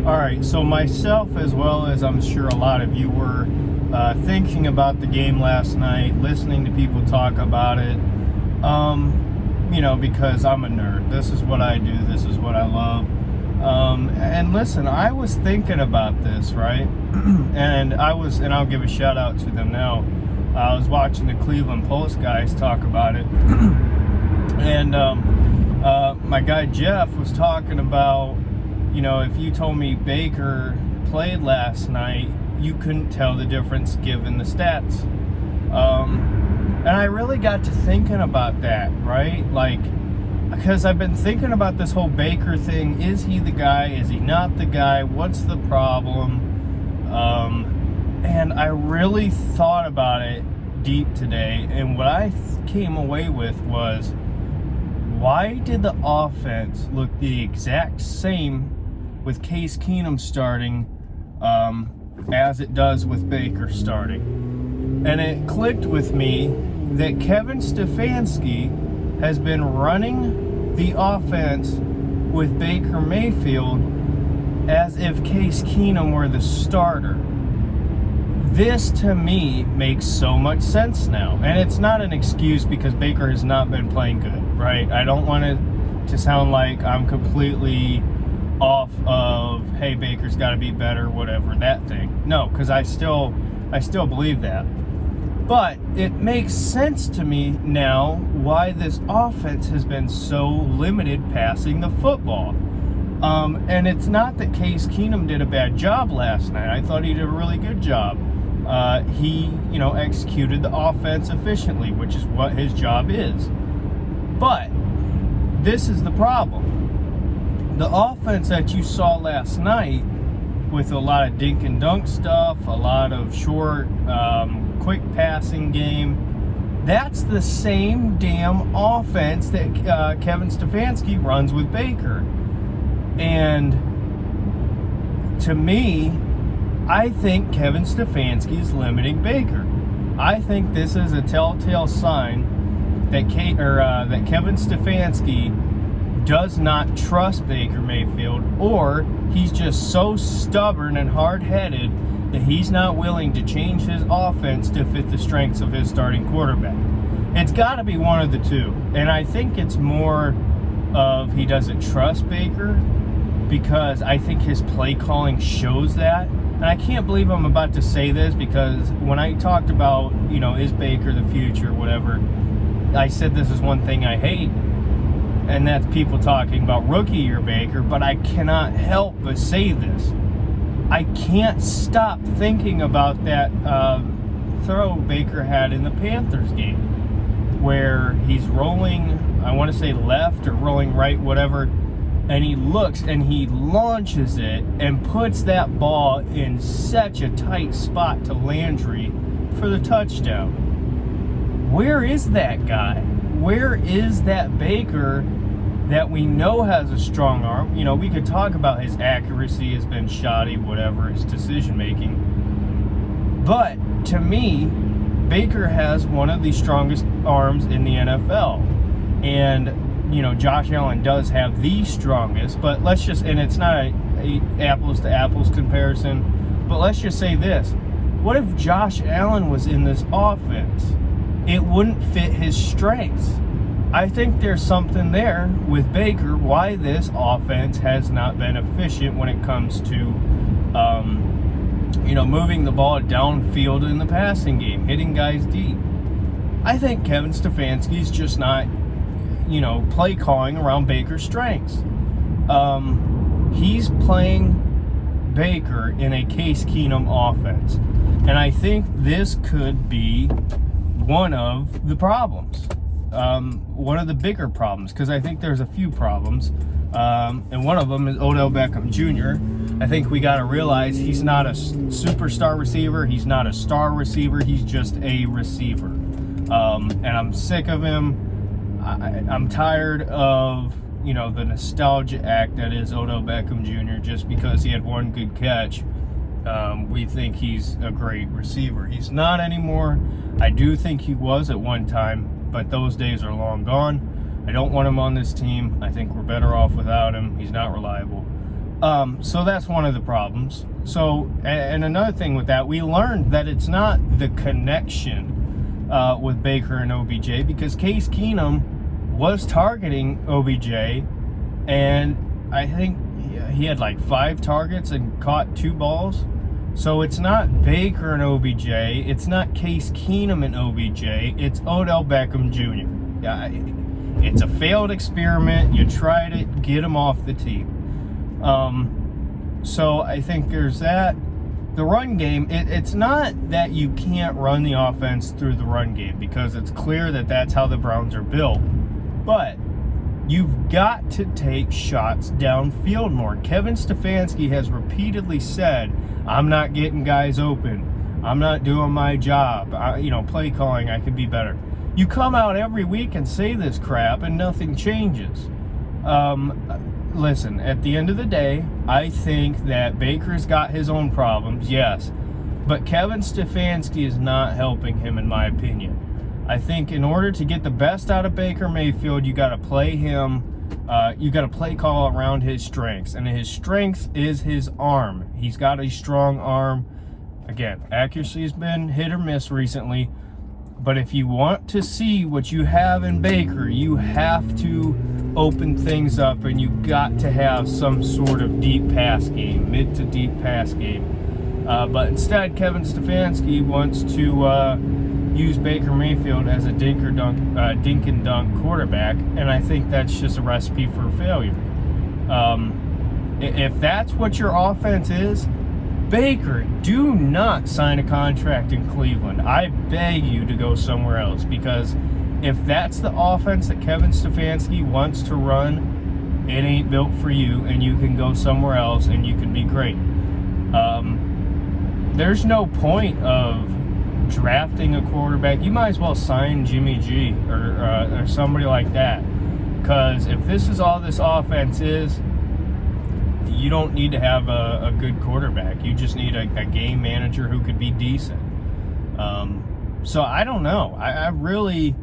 All right, so myself, as well as I'm sure a lot of you were, thinking about the game last night, listening to people talk about it, because I'm a nerd. This is what I do. This is what I love. And listen, I was thinking about this, right? and I'll give a shout out to them now. I was watching the Cleveland Post guys talk about it. And my guy Jeff was talking about, if you told me Baker played last night, you couldn't tell the difference given the stats. And I really got to thinking about that, right? Because I've been thinking about this whole Baker thing. Is he the guy? Is he not the guy? What's the problem? And I really thought about it deep today. And what I came away with was, why did the offense look the exact same with Case Keenum starting as it does with Baker starting? And it clicked with me that Kevin Stephanski has been running the offense with Baker Mayfield as if Case Keenum were the starter. This, to me, makes so much sense now. And it's not an excuse because Baker has not been playing good, right? I don't want it to sound like I'm completely off of, hey, Baker's got to be better, whatever, that thing. No, because I still believe that. But it makes sense to me now why this offense has been so limited passing the football. And it's not that Case Keenum did a bad job last night. I thought he did a really good job. He executed the offense efficiently, which is what his job is. But this is the problem. The offense that you saw last night, with a lot of dink and dunk stuff, a lot of short, quick passing game, that's the same damn offense that Kevin Stephanski runs with Baker. And to me, I think Kevin Stefanski is limiting Baker. I think this is a telltale sign that Kevin Stefanski does not trust Baker Mayfield, or he's just so stubborn and hard-headed that he's not willing to change his offense to fit the strengths of his starting quarterback. It's got to be one of the two. And I think it's more of he doesn't trust Baker, because I think his play calling shows that. And I can't believe I'm about to say this, because when I talked about, is Baker the future, whatever, I said this is one thing I hate, and that's people talking about rookie year Baker, but I cannot help but say this. I can't stop thinking about that throw Baker had in the Panthers game, where he's rolling, I want to say left or rolling right, whatever, and he looks and he launches it and puts that ball in such a tight spot to Landry for the touchdown. Where is that guy? Where is that Baker that we know has a strong arm? We could talk about his accuracy has been shoddy, whatever, his decision making. But to me, Baker has one of the strongest arms in the NFL. And Josh Allen does have the strongest, but and it's not a apples to apples comparison, but let's just say this. What if Josh Allen was in this offense? It wouldn't fit his strengths. I think there's something there with Baker, why this offense has not been efficient when it comes to, moving the ball downfield in the passing game, hitting guys deep. I think Kevin Stefanski's just not play calling around Baker's strengths. He's playing Baker in a Case Keenum offense. And I think this could be one of the problems. One of the bigger problems, because I think there's a few problems. And one of them is Odell Beckham Jr. I think we got to realize he's not a superstar receiver. He's not a star receiver. He's just a receiver. And I'm sick of him. I'm tired of, the nostalgia act that is Odell Beckham Jr. Just because he had one good catch, we think he's a great receiver. He's not anymore. I do think he was at one time, but those days are long gone. I don't want him on this team. I think we're better off without him. He's not reliable. So that's one of the problems. So, and another thing with that, we learned that it's not the connection with Baker and OBJ, because Case Keenum was targeting OBJ, and I think he had like 5 targets and caught 2 balls. So it's not Baker and OBJ, it's not Case Keenum and OBJ, it's Odell Beckham Jr. It's a failed experiment. You tried it, get him off the team. So I think there's that. The run game, it's not that you can't run the offense through the run game, because it's clear that that's how the Browns are built. But you've got to take shots downfield more. Kevin Stephanski has repeatedly said, I'm not getting guys open. I'm not doing my job. Play calling, I could be better. You come out every week and say this crap and nothing changes. Listen, at the end of the day, I think that Baker's got his own problems, yes. But Kevin Stephanski is not helping him, in my opinion. I think in order to get the best out of Baker Mayfield, you got to play him. You got to play call around his strengths, and his strength is his arm. He's got a strong arm. Again, accuracy has been hit or miss recently, but if you want to see what you have in Baker, you have to open things up, and you got to have some sort of deep pass game, mid to deep pass game. But instead, Kevin Stephanski wants to use Baker Mayfield as a dink and dunk quarterback, and I think that's just a recipe for failure. If that's what your offense is, Baker, do not sign a contract in Cleveland. I beg you to go somewhere else, because if that's the offense that Kevin Stephanski wants to run, it ain't built for you, and you can go somewhere else and you can be great. There's no point of drafting a quarterback. You might as well sign Jimmy G or somebody like that, because if this is all this offense is, you don't need to have a good quarterback. You just need a game manager who could be decent. So I don't know. I really,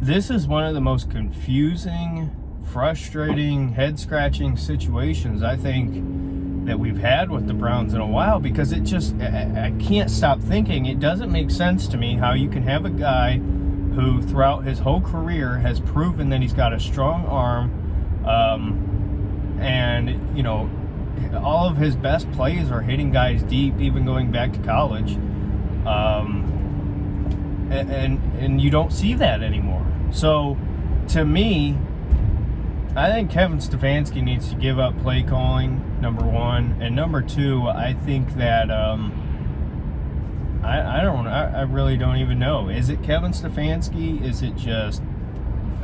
this is one of the most confusing, frustrating, head-scratching situations I think that we've had with the Browns in a while, because it just, I can't stop thinking. It doesn't make sense to me how you can have a guy who throughout his whole career has proven that he's got a strong arm, and all of his best plays are hitting guys deep, even going back to college, and you don't see that anymore. So to me, I think Kevin Stephanski needs to give up play calling, number one, and number two, I think that I really don't even know. Is it Kevin Stephanski? Is it just,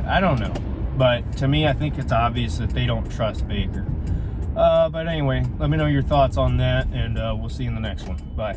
I don't know. But to me, I think it's obvious that they don't trust Baker. But anyway, let me know your thoughts on that, and we'll see you in the next one. Bye.